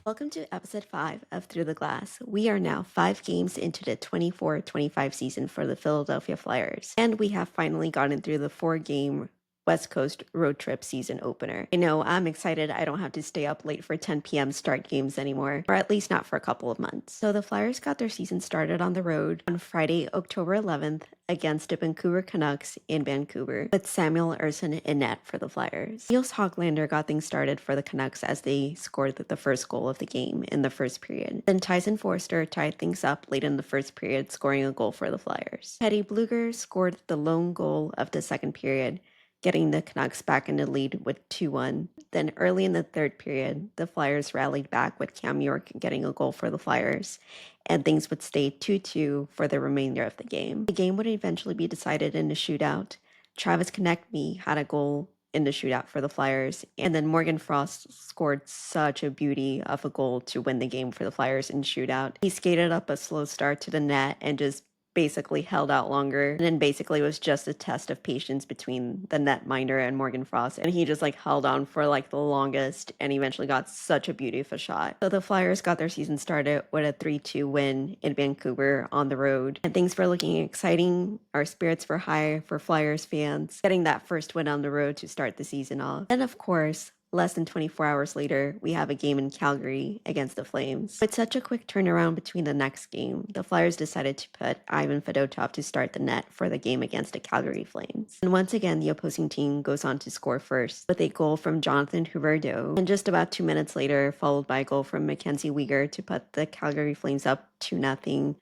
Welcome to episode 5 of Through the Glass. We are now 5 games into the 24-25 season for the Philadelphia Flyers, and we have finally gotten through the 4-game West Coast road trip season opener. I know, I'm excited I don't have to stay up late for 10 p.m. start games anymore, or at least not for a couple of months. So the Flyers got their season started on the road on Friday, October 11th against the Vancouver Canucks in Vancouver, with Samuel Ersson in net for the Flyers. Niels Hoglander got things started for the Canucks as they scored the first goal of the game in the first period. Then Tyson Forster tied things up late in the first period, scoring a goal for the Flyers. Teddy Bluger scored the lone goal of the second period, getting the Canucks back in the lead with 2-1. Then early in the third period, the Flyers rallied back with Cam York getting a goal for the Flyers, and things would stay 2-2 for the remainder of the game. The game would eventually be decided in a shootout. Travis Konecny had a goal in the shootout for the Flyers, and then Morgan Frost scored such a beauty of a goal to win the game for the Flyers in shootout. He skated up a slow start to the net and just basically held out longer, and then basically was just a test of patience between the netminder and Morgan Frost, and he just held on for the longest and eventually got such a beautiful shot. So the Flyers got their season started with a 3-2 win in Vancouver on the road, and things were looking exciting. Our spirits were high for Flyers fans getting that first win on the road to start the season off. And of course, less than 24 hours later, we have a game in Calgary against the Flames. With such a quick turnaround between the next game, the Flyers decided to put Ivan Fedotov to start the net for the game against the Calgary Flames. And once again, the opposing team goes on to score first with a goal from Jonathan Huberdeau, and just about 2 minutes later, followed by a goal from Mackenzie Weegar to put the Calgary Flames up 2-0.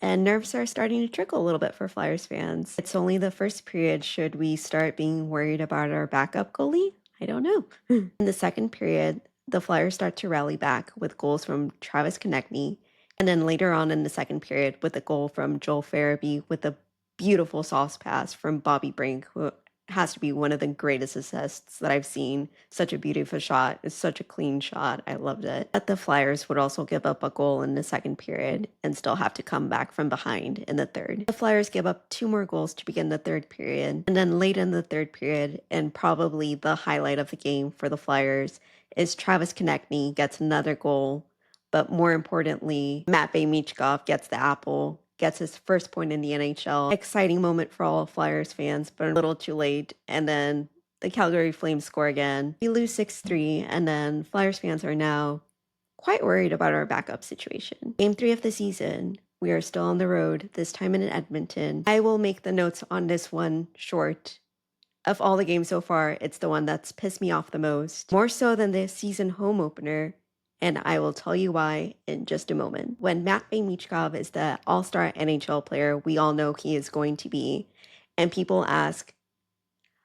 And nerves are starting to trickle a little bit for Flyers fans. It's only the first period. Should we start being worried about our backup goalie? I don't know. In the second period, the Flyers start to rally back with goals from Travis Konecny, and then later on in the second period with a goal from Joel Farabee with a beautiful sauce pass from Bobby Brink, who has to be one of the greatest assists that I've seen. Such a beautiful shot. It's such a clean shot. I loved it. But the Flyers would also give up a goal in the second period and still have to come back from behind in the third. The Flyers give up 2 more goals to begin the third period. And then late in the third period, and probably the highlight of the game for the Flyers, is Travis Konecny gets another goal. But more importantly, Matvei Michkov gets the apple, gets his first point in the NHL. Exciting moment for all Flyers fans, but a little too late. And then the Calgary Flames score again. We lose 6-3, and then Flyers fans are now quite worried about our backup situation. Game 3 of the season, we are still on the road, this time in Edmonton. I will make the notes on this one short. Of all the games so far, it's the one that's pissed me off the most, more so than the season home opener, and I will tell you why in just a moment. When Matvei Michkov is the all-star NHL player we all know he is going to be, and people ask,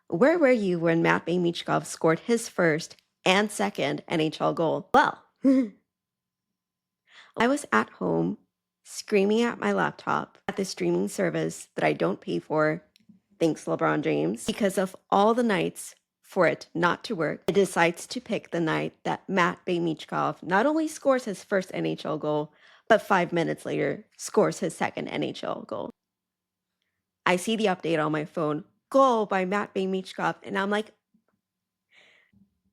where were you when Matvei Michkov scored his first and second NHL goal? Well, I was at home screaming at my laptop at the streaming service that I don't pay for, thanks LeBron James, because of all the nights for it not to work. It decides to pick the night that Matvei Michkov not only scores his first NHL goal, but 5 minutes later scores his second NHL goal. I see the update on my phone, goal by Matvei Michkov, and I'm like,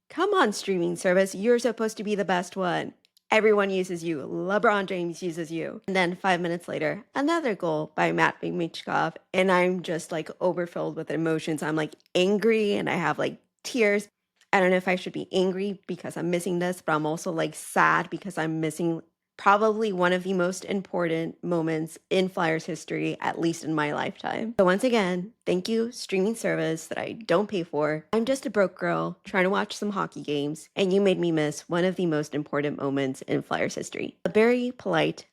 come on, streaming service, you're supposed to be the best one. Everyone uses you. LeBron James uses you. And then 5 minutes later, another goal by Matvei Michkov. And I'm just overfilled with emotions. I'm angry and I have tears. I don't know if I should be angry because I'm missing this, but I'm also sad because I'm missing probably one of the most important moments in Flyers history, at least in my lifetime. So once again, thank you, streaming service that I don't pay for. I'm just a broke girl trying to watch some hockey games, and you made me miss one of the most important moments in Flyers history. A very polite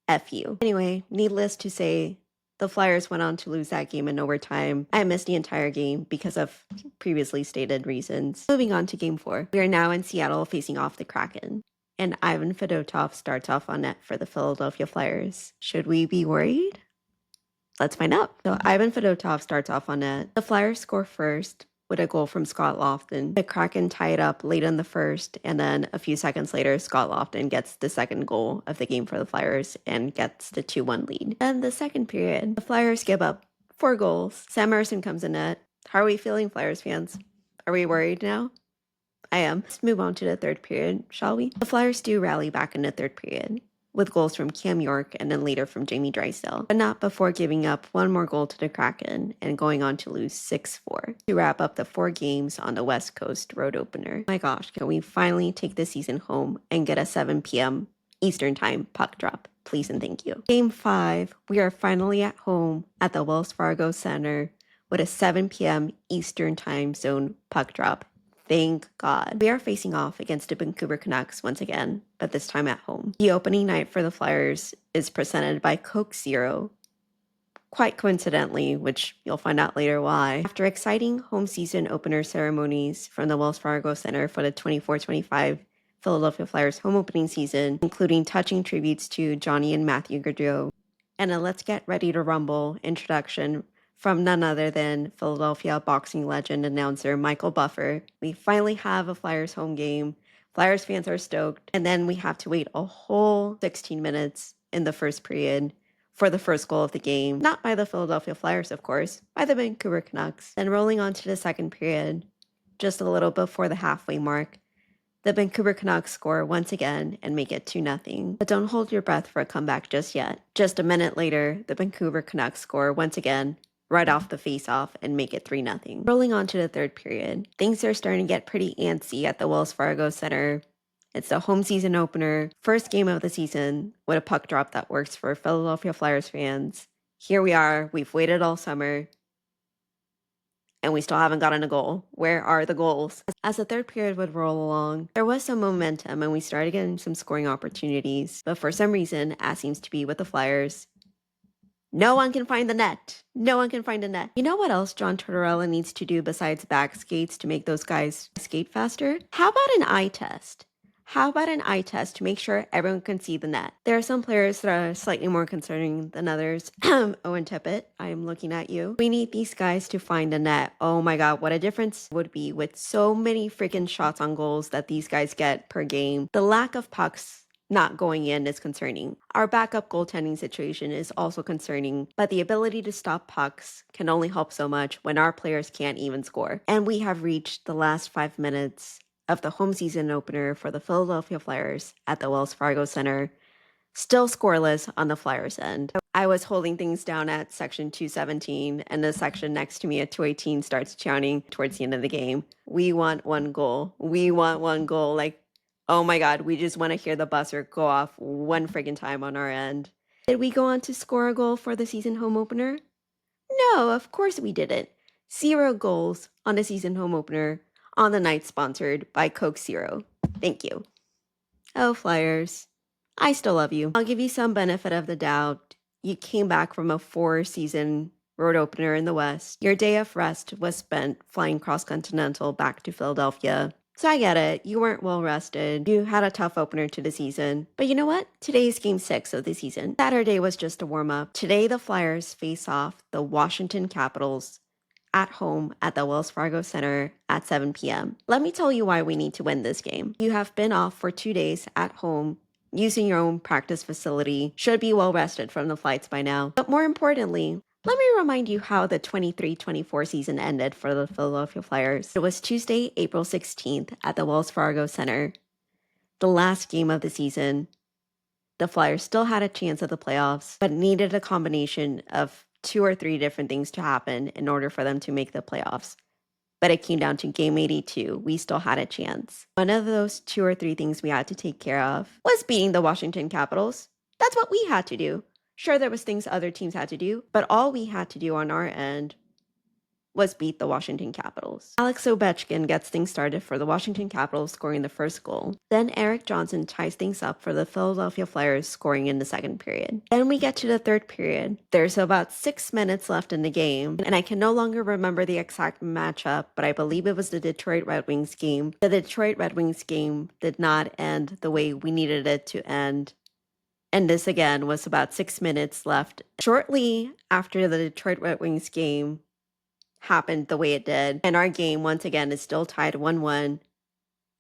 F you. Anyway, needless to say, the Flyers went on to lose that game in overtime. I missed the entire game because of previously stated reasons. Moving on to game 4. We are now in Seattle facing off the Kraken, and Ivan Fedotov starts off on net for the Philadelphia Flyers. Should we be worried? Let's find out. So Ivan Fedotov starts off on net. The Flyers score first with a goal from Scott Laughton. The Kraken tie it up late in the first, and then a few seconds later, Scott Laughton gets the second goal of the game for the Flyers and gets the 2-1 lead. Then the second period, the Flyers give up 4 goals. Sam Ersson comes in net. How are we feeling, Flyers fans? Are we worried now? I am. Let's move on to the third period, shall we? The Flyers do rally back in the third period, with goals from Cam York and then later from Jamie Drysdale, but not before giving up one more goal to the Kraken and going on to lose 6-4 to wrap up the 4 games on the West Coast road opener. My gosh, can we finally take this season home and get a 7 p.m. Eastern Time puck drop? Please and thank you. Game 5, we are finally at home at the Wells Fargo Center with a 7 p.m. Eastern Time Zone puck drop. Thank God. We are facing off against the Vancouver Canucks once again, but this time at home. The opening night for the Flyers is presented by Coke Zero, quite coincidentally, which you'll find out later why. After exciting home season opener ceremonies from the Wells Fargo Center for the 24-25 Philadelphia Flyers home opening season, including touching tributes to Johnny and Matthew Gaudreau, and a Let's Get Ready to Rumble introduction from none other than Philadelphia boxing legend announcer Michael Buffer. We finally have a Flyers home game. Flyers fans are stoked. And then we have to wait a whole 16 minutes in the first period for the first goal of the game. Not by the Philadelphia Flyers, of course, by the Vancouver Canucks. Then rolling on to the second period, just a little before the halfway mark, the Vancouver Canucks score once again and make it 2-0. But don't hold your breath for a comeback just yet. Just a minute later, the Vancouver Canucks score once again, right off the face-off, and make it 3-0. Rolling on to the third period, things are starting to get pretty antsy at the Wells Fargo Center. It's the home season opener, first game of the season, with a puck drop that works for Philadelphia Flyers fans. Here we are, we've waited all summer, and we still haven't gotten a goal. Where are the goals? As the third period would roll along, there was some momentum and we started getting some scoring opportunities, but for some reason, as seems to be with the Flyers, no one can find the net. No one can find a net. You know what else John Tortorella needs to do besides back skates to make those guys skate faster? How about an eye test? How about an eye test to make sure everyone can see the net? There are some players that are slightly more concerning than others. Owen Tippett, I am looking at you. We need these guys to find a net. Oh my God, what a difference would be with so many freaking shots on goals that these guys get per game. The lack of pucks not going in is concerning. Our backup goaltending situation is also concerning, but the ability to stop pucks can only help so much when our players can't even score. And we have reached the last 5 minutes of the home season opener for the Philadelphia Flyers at the Wells Fargo Center, still scoreless on the Flyers end. I was holding things down at section 217, and the section next to me at 218 starts chanting towards the end of the game, "We want one goal. We want one goal." Like, oh my God, we just want to hear the buzzer go off one friggin' time on our end. Did we go on to score a goal for the season home opener? No, of course we didn't. 0 goals on the season home opener on the night sponsored by Coke Zero. Thank you. Oh, Flyers, I still love you. I'll give you some benefit of the doubt. You came back from a 4-season road opener in the West. Your day of rest was spent flying cross-continental back to Philadelphia. So I get it, you weren't well rested, you had a tough opener to the season. But you know what? Today is game 6 of the season. Saturday was just a warm-up. Today the Flyers face off the Washington Capitals at home at the Wells Fargo Center at 7 p.m. Let me tell you why we need to win this game. You have been off for 2 days at home, using your own practice facility, should be well rested from the flights by now. But more importantly, let me remind you how the 23-24 season ended for the Philadelphia Flyers. It was Tuesday, April 16th at the Wells Fargo Center, the last game of the season. The Flyers still had a chance at the playoffs, but needed a combination of 2 or 3 different things to happen in order for them to make the playoffs. But it came down to game 82. We still had a chance. One of those 2 or 3 things we had to take care of was beating the Washington Capitals. That's what we had to do. Sure, there was things other teams had to do, but all we had to do on our end was beat the Washington Capitals. Alex Ovechkin gets things started for the Washington Capitals, scoring the first goal. Then Erik Johnson ties things up for the Philadelphia Flyers, scoring in the second period. Then we get to the third period. There's about 6 minutes left in the game, and I can no longer remember the exact matchup, but I believe it was the Detroit Red Wings game. The Detroit Red Wings game did not end the way we needed it to end. And this again was about 6 minutes left. Shortly after the Detroit Red Wings game happened the way it did, and our game once again is still tied 1-1,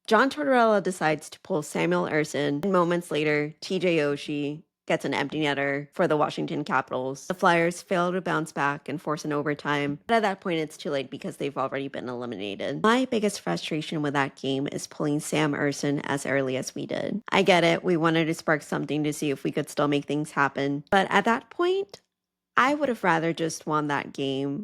John Tortorella decides to pull Samuel Ersson, and moments later, TJ Oshie gets an empty netter for the Washington Capitals. The Flyers fail to bounce back and force an overtime, but at that point it's too late because they've already been eliminated. My biggest frustration with that game is pulling Sam Ersson as early as we did. I get it, we wanted to spark something to see if we could still make things happen, but at that point, I would have rather just won that game.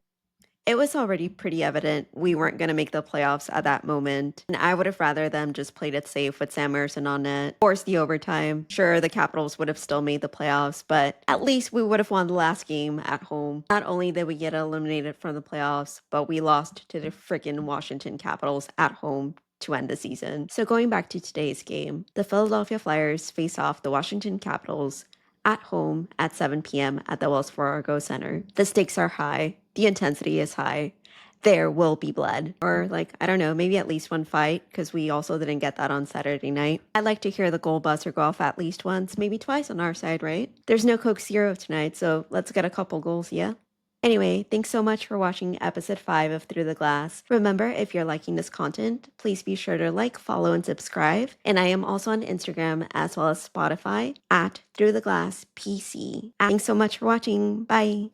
It was already pretty evident we weren't going to make the playoffs at that moment, and I would have rather them just played it safe with Sam Ersson on net, forced the overtime. Sure, the Capitals would have still made the playoffs, but at least we would have won the last game at home. Not only did we get eliminated from the playoffs, but we lost to the freaking Washington Capitals at home to end the season. So going back to today's game, the Philadelphia Flyers face off the Washington Capitals at home at 7 p.m. at the Wells Fargo Center. The stakes are high. The intensity is high. There will be blood. Or, like, I don't know, maybe at least one fight, because we also didn't get that on Saturday night. I'd like to hear the goal buzzer go off at least once, maybe twice on our side, right? There's no Coke Zero tonight, so let's get a couple goals, yeah? Anyway, thanks so much for watching episode 5 of Through the Glass. Remember, if you're liking this content, please be sure to like, follow, and subscribe. And I am also on Instagram as well as Spotify at Through the Glass PC. Thanks so much for watching. Bye.